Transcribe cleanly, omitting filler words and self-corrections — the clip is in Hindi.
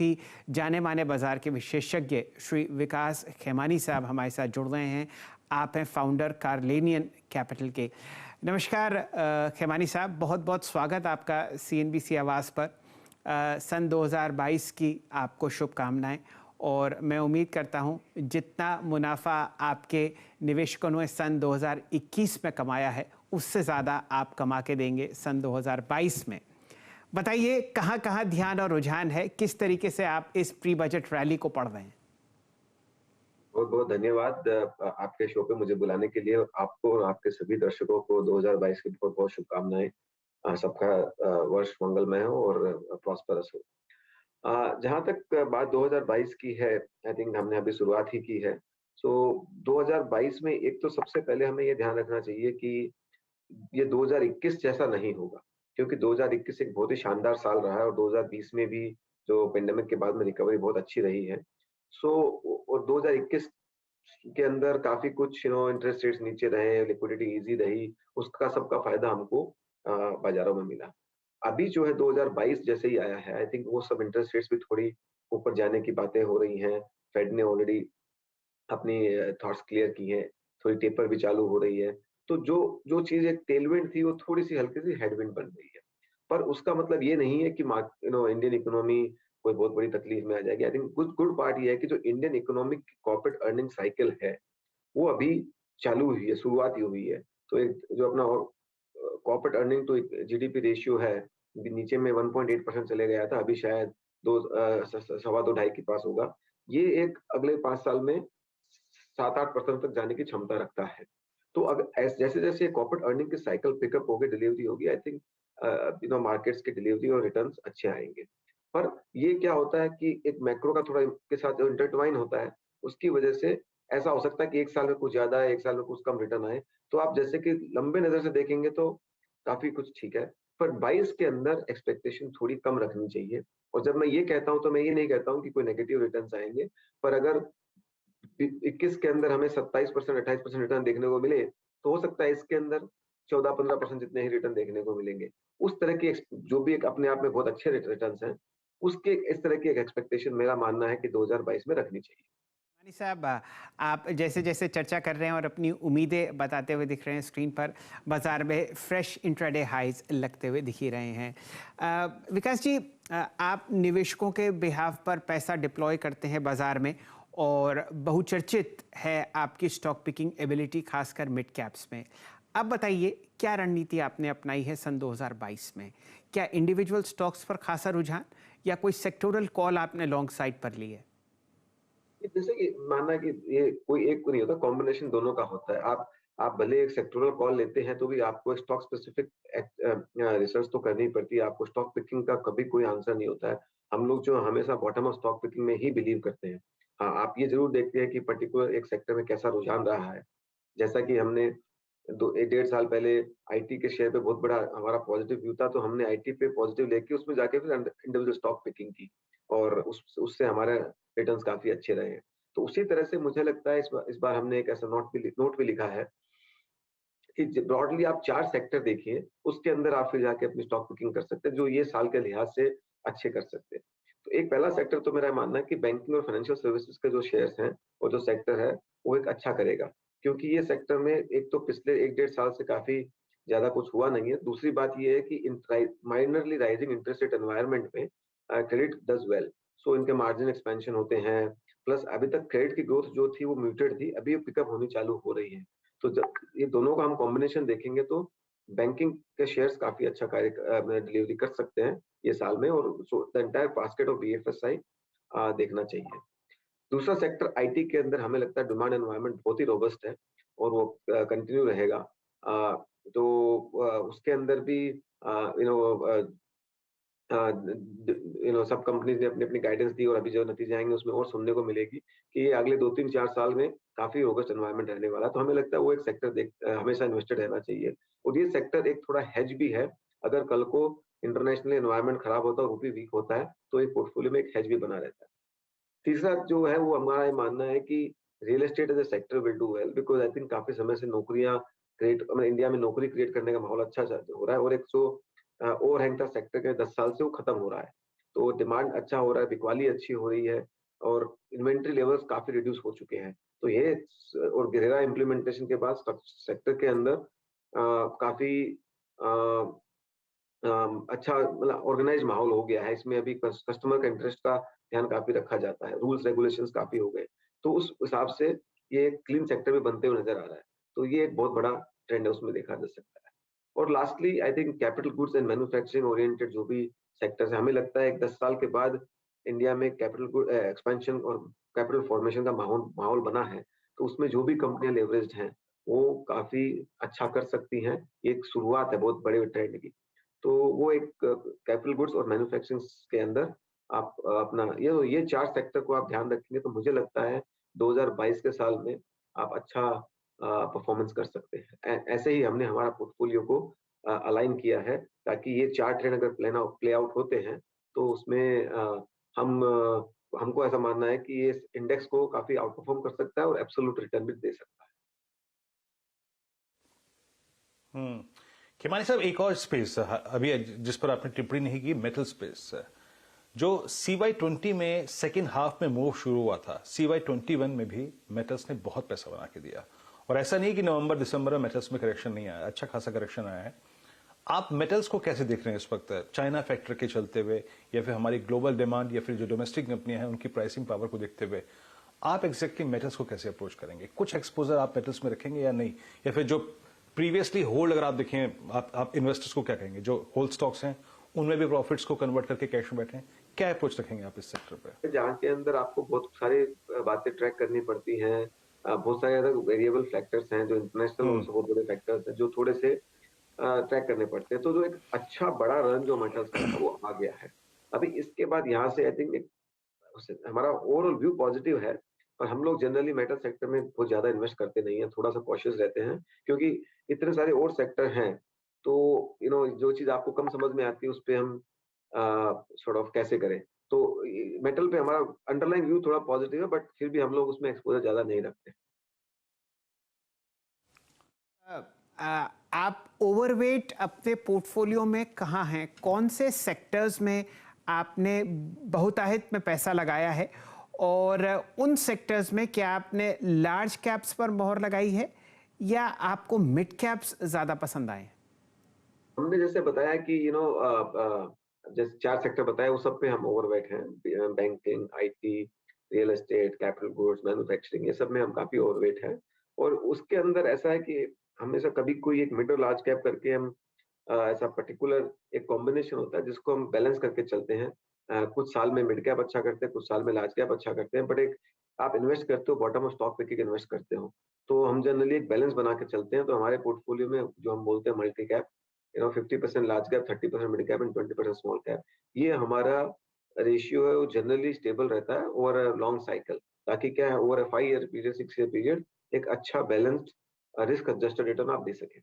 ही जाने माने बाजार के विशेषज्ञ श्री विकास खेमानी साहब हमारे साथ जुड़ रहे हैं। आप हैं फाउंडर कार्लेनियन कैपिटल के। नमस्कार खेमानी साहब, बहुत बहुत स्वागत आपका CNBC आवाज़ पर। सन 2022 की आपको शुभकामनाएं और मैं उम्मीद करता हूं जितना मुनाफा आपके निवेशकों ने सन 2021 में कमाया है उससे ज़्यादा आप कमा के देंगे सन 2022 में। बताइए कहां ध्यान और रुझान है, किस तरीके से आप इस प्री बजट रैली को पढ़ रहे हैं? बहुत बहुत धन्यवाद आपके शो पे मुझे बुलाने के लिए। आपको और आपके सभी दर्शकों को 2022 की बहुत बहुत शुभकामनाएं। सबका वर्ष मंगलमय हो और प्रॉस्परस हो। जहां तक बात 2022 की है, आई थिंक हमने अभी शुरुआत ही की है। सो 2022 में एक तो सबसे पहले हमें ये ध्यान रखना चाहिए कि ये 2021 जैसा नहीं होगा, क्योंकि 2021 एक बहुत ही शानदार साल रहा है और 2020 में भी जो पेंडेमिक के बाद में रिकवरी बहुत अच्छी रही है। सो और 2021 के अंदर काफी कुछ इंटरेस्ट रेट्स नीचे रहे, लिक्विडिटी इजी रही, उसका सबका फायदा हमको बाजारों में मिला। अभी जो है 2022 जैसे ही आया है, आई थिंक वो सब इंटरेस्ट रेट्स भी थोड़ी ऊपर जाने की बातें हो रही हैं। फेड ने ऑलरेडी अपनी थॉट्स क्लियर की हैं, थोड़ी टेपर भी चालू हो रही है। तो जो जो चीज एक टेलविंड थी वो थोड़ी सी हल्की सी हेडविंड बन रही है। पर उसका मतलब ये नहीं है कि इंडियन इकोनॉमी कोई बहुत बड़ी तकलीफ में आ जाएगी। I think good good part ये है कि जो Indian economic corporate earning cycle है वो अभी चालू हुई है, शुरुआत ही हुई है। तो एक जो अपना corporate earning to GDP ratio है, नीचे में 1.8% चले गया था, अभी शायद सवा दो ढाई के पास होगा। ये एक अगले 5 साल में 7-8% तक जाने की क्षमता रखता है। तो अगर जैसे जैसे कॉर्पोरेट अर्निंग की साइकिल पिकअप होगी, डिलीवरी होगी, आई थिंक मार्केट्स की डिलीवरी और रिटर्न्स अच्छे आएंगे। पर ये क्या होता है कि एक मैक्रो का थोड़ा के साथ जो इंटरट्वाइन होता है, उसकी वजह से ऐसा हो सकता है कि एक साल में कुछ ज्यादा है, एक साल में कुछ कम रिटर्न आए। तो आप जैसे कि लंबे नजर से देखेंगे तो काफी कुछ ठीक है, पर 22 के अंदर एक्सपेक्टेशन थोड़ी कम रखनी चाहिए। और जब मैं ये कहता हूं तो मैं ये नहीं कहता हूं कि कोई नेगेटिव रिटर्न्स आएंगे, पर अगर 21 के अंदर हमें 27%, 28% रिटर्न देखने को मिले, तो हो सकता है इसके अंदर 14-15% जितने ही रिटर्न देखने को मिलेंगे। उस तरह की जो भी एक अपने आप में बहुत अच्छे रिटर्न्स हैं, उसके इस तरह की एक एक्सपेक्टेशन मेरा मानना है कि 2022 में रखनी चाहिए। मानी साहब, आप जैसे जैसे चर्चा कर रहे हैं और अपनी उम्मीदें बताते हुए दिख रहे हैं स्क्रीन पर, बाजार में फ्रेश इंट्राडे हाइज लगते हुए दिख ही रहे हैं। विकास जी, आप निवेशकों के बिहाफ पर पैसा डिप्लॉय करते हैं बाजार में और बहुचर्चित है आपकी स्टॉक पिकिंग एबिलिटी, खासकर मिड कैप्स में। अब बताइए क्या रणनीति आपने अपनाई है सन 2022 में? क्या इंडिविजुअल स्टॉक्स पर खासा रुझान या कोई सेक्टोरल कॉल आपने लॉन्ग साइड पर ली है? जैसे कि मानना कि ये कोई एक को नहीं होता, कॉम्बिनेशन दोनों का होता है। आप भले एक सेक्टोरल कॉल लेते हैं तो भी आपको स्टॉक स्पेसिफिक रिसर्च तो करनी पड़ती है। आपको स्टॉक पिकिंग का कभी कोई आंसर नहीं होता है। हम लोग जो हमेशा बॉटम ऑफ स्टॉक पिकिंग में ही बिलीव करते हैं। हाँ, आप ये जरूर देखते हैं कि पर्टिकुलर एक सेक्टर में कैसा रुझान रहा है। जैसा कि हमने 1-1.5 साल पहले आईटी के शेयर पे बहुत बड़ा हमारा पॉजिटिव व्यू था, तो हमने आईटी पे पॉजिटिव लेके उसमें जाके फिर इंडिविजुअल स्टॉक पिकिंग की और उससे हमारे रिटर्न्स काफी अच्छे रहे हैं। तो उसी तरह से मुझे लगता है इस बार हमने एक ऐसा नोट भी लिखा है कि ब्रॉडली आप 4 सेक्टर देखिए, उसके अंदर आप फिर जाके अपनी स्टॉक पिकिंग कर सकते हैं, जो ये साल के लिहाज से अच्छे कर सकते हैं। तो एक पहला सेक्टर तो मेरा मानना है कि बैंकिंग और फाइनेंशियल सर्विसेज के जो शेयर्स हैं और जो सेक्टर है, वो एक अच्छा करेगा। क्योंकि ये सेक्टर में एक तो पिछले 1-1.5 साल से काफी ज्यादा कुछ हुआ नहीं है। दूसरी बात ये है कि minorly rising interest rate environment में क्रेडिट डज वेल। सो इनके मार्जिन एक्सपेंशन होते हैं, प्लस अभी तक क्रेडिट की ग्रोथ जो थी वो म्यूटेड थी, अभी पिकअप होनी चालू हो रही है। तो जब ये दोनों का हम कॉम्बिनेशन देखेंगे तो बैंकिंग के शेयर्स काफी अच्छा कार्य डिलीवरी कर सकते हैं ये साल में, और the entire basket of BFSI देखना चाहिए। दूसरा सेक्टर आईटी के अंदर हमें लगता है डिमांड एनवायरनमेंट बहुत ही रोबस्ट है और वो कंटिन्यू रहेगा। तो उसके अंदर भी सब कंपनीज ने अपनी अपनी गाइडेंस दी और अभी जो नतीजे आएंगे उसमें और सुनने को मिलेगी कि ये अगले 2-3-4 साल में काफी रोबस्ट एनवायरनमेंट रहने वाला है। तो हमें लगता है वो एक सेक्टर हमेशा इन्वेस्टेड रहना चाहिए। और ये सेक्टर एक थोड़ा हेज भी है, अगर कल को इंटरनेशनल एनवायरनमेंट खराब होता है, रूपी वीक होता है, तो एक पोर्टफोलियो में एक हेज भी बना रहता है। तीसरा जो है वो हमारा ये मानना है कि real estate as a sector will do well, because I think काफी समय से नौकरियां क्रिएट, इंडिया में नौकरी क्रिएट करने का माहौल अच्छा हो रहा है और एक जो ओवरहैंग था सेक्टर के 10 साल से वो खत्म हो रहा है। तो डिमांड अच्छा हो रहा है, बिकवाली अच्छी हो रही है और इन्वेंट्री लेवल्स काफ़ी रिड्यूस हो चुके हैं। तो ये और रेरा इम्प्लीमेंटेशन के बाद सेक्टर के अंदर काफ़ी अच्छा मतलब ऑर्गेनाइज़ माहौल हो गया है। इसमें अभी कस्टमर का इंटरेस्ट का ध्यान काफ़ी रखा जाता है। रूल्स रेगुलेशंस काफ़ी हो गए। तो उस हिसाब से ये क्लीन सेक्टर में बनते हुए नज़र आ रहा है। तो ये एक बहुत बड़ा ट्रेंड है, उसमें देखा जा सकता है। और lastly I think capital goods and manufacturing oriented जो भी सेक्टर्स हैं, हमें लगता है 10 साल के बाद इंडिया में कैपिटल गुड एक्सपेंशन और कैपिटल फॉर्मेशन का माहौल माहौल बना है। तो उसमें जो भी कंपनियाँ लेवरेज्ड हैं, वो काफ़ी अच्छा कर सकती हैं। ये एक शुरुआत है बहुत बड़े ट्रेंड की। तो वो एक कैपिटल गुड्स और मैन्युफैक्चरिंग के अंदर आप अपना ये 4 सेक्टर को आप ध्यान रखेंगे तो मुझे लगता है 2022 के साल में आप अच्छा परफॉर्मेंस कर सकते हैं। ऐसे ही हमने हमारा पोर्टफोलियो को अलाइन किया है ताकि ये 4 ट्रेंड अगर प्ले आउट होते हैं तो उसमें हमको ऐसा मानना है कि ये इंडेक्स को काफ़ी आउट परफॉर्म कर सकता है और एब्सोल्यूट रिटर्न भी दे सकता है। हम्म। खिमानी साहब, एक और स्पेस अभी जिस पर आपने टिप्पणी नहीं की, मेटल स्पेस जो CY20 में सेकेंड हाफ में मूव शुरू हुआ था, CY21 में भी मेटल्स ने बहुत पैसा बना के दिया। और ऐसा नहीं कि नवंबर दिसंबर में मेटल्स में करेक्शन नहीं आया, अच्छा खासा करेक्शन आया है। आप मेटल्स को कैसे देख रहे हैं इस वक्त, चाइना फैक्टर के चलते हुए, या फिर हमारी ग्लोबल डिमांड, या फिर जो डोमेस्टिक कंपनियां हैं उनकी प्राइसिंग पावर को देखते हुए आप एग्जैक्टली मेटल्स को कैसे अप्रोच करेंगे? कुछ एक्सपोजर आप मेटल्स में रखेंगे या नहीं, या फिर जो प्रीवियसली होल्ड, अगर आप देखें, आप इन्वेस्टर्स को क्या कहेंगे जो होल्ड स्टॉक्स हैं उनमें भी प्रॉफिट्स को कन्वर्ट करके कैश में बैठे हैं, क्या अप्रोच रखेंगे आप इस सेक्टर पे? जहाँ के अंदर आपको बहुत सारी बातें ट्रैक करनी पड़ती हैं। बहुत सारे अलग वेरिएबल फैक्टर्स हैं जो इंटरनेशनल और हम्म। बहुत बड़े फैक्टर्स हैं जो थोड़े से ट्रैक करने पड़ते हैं। तो जो एक अच्छा बड़ा रन जो मेटल्स का था वो आ गया है। अभी इसके बाद यहाँ से आई थिंक एक हमारा ओवरऑल व्यू पॉजिटिव है, पर हम लोग जनरली मेटल सेक्टर में बहुत ज़्यादा इन्वेस्ट करते नहीं हैं, थोड़ा-सा कॉशियस रहते हैं क्योंकि इतने सारे और सेक्टर हैं। तो जो चीज़ आपको कम समझ में आती है उस पे हम सॉर्ट ऑफ कैसे करें। तो मेटल पे हमारा अंडरलाइन व्यू थोड़ा पॉजिटिव है बट फिर भी हम लोग उसमें एक्सपोज़र ज़्यादा नहीं रखते। आप ओवरवेट अपने पोर्टफोलियो में कहाँ हैं? कौन से सेक्टर्स में आपने बहुतायत में पैसा लगाया है? और उन सेक्टर्स में क्या आपने लार्ज कैप्स पर मोहर लगाई है या आपको मिड कैप्स ज़्यादा पसंद आए? हमने जैसे बताया कि जैसे 4 सेक्टर बताए वो सब पे हम ओवरवेट हैं। Banking, IT, real estate, capital goods, manufacturing ये सब में हम काफ़ी ओवरवेट हैं। और उसके अंदर ऐसा है कि हमेशा कभी कोई एक मिड और लार्ज कैप करके हम ऐसा पर्टिकुलर एक कॉम्बिनेशन होता है जिसको हम बैलेंस करके चलते हैं। कुछ साल में मिड कैप अच्छा करते हैं, कुछ साल में लार्ज कैप अच्छा करते हैं, बट एक आप इन्वेस्ट करते हो bottom of stock pick invest करते हो। तो हम जनरली एक बैलेंस बना के चलते हैं, तो हमारे पोर्टफोलियो में जो हम बोलते हैं multi cap, 50% large cap, 30% mid cap and 20% small cap. ये हमारा रेशियो है, वो जनरली स्टेबल रहता है ओवर अ लॉन्ग साइकिल। ताकि क्या है, over a 5 year period, 6 year period एक अच्छा बैलेंस्ड रिस्क एडजस्टेड रिटर्न आप दे सकें।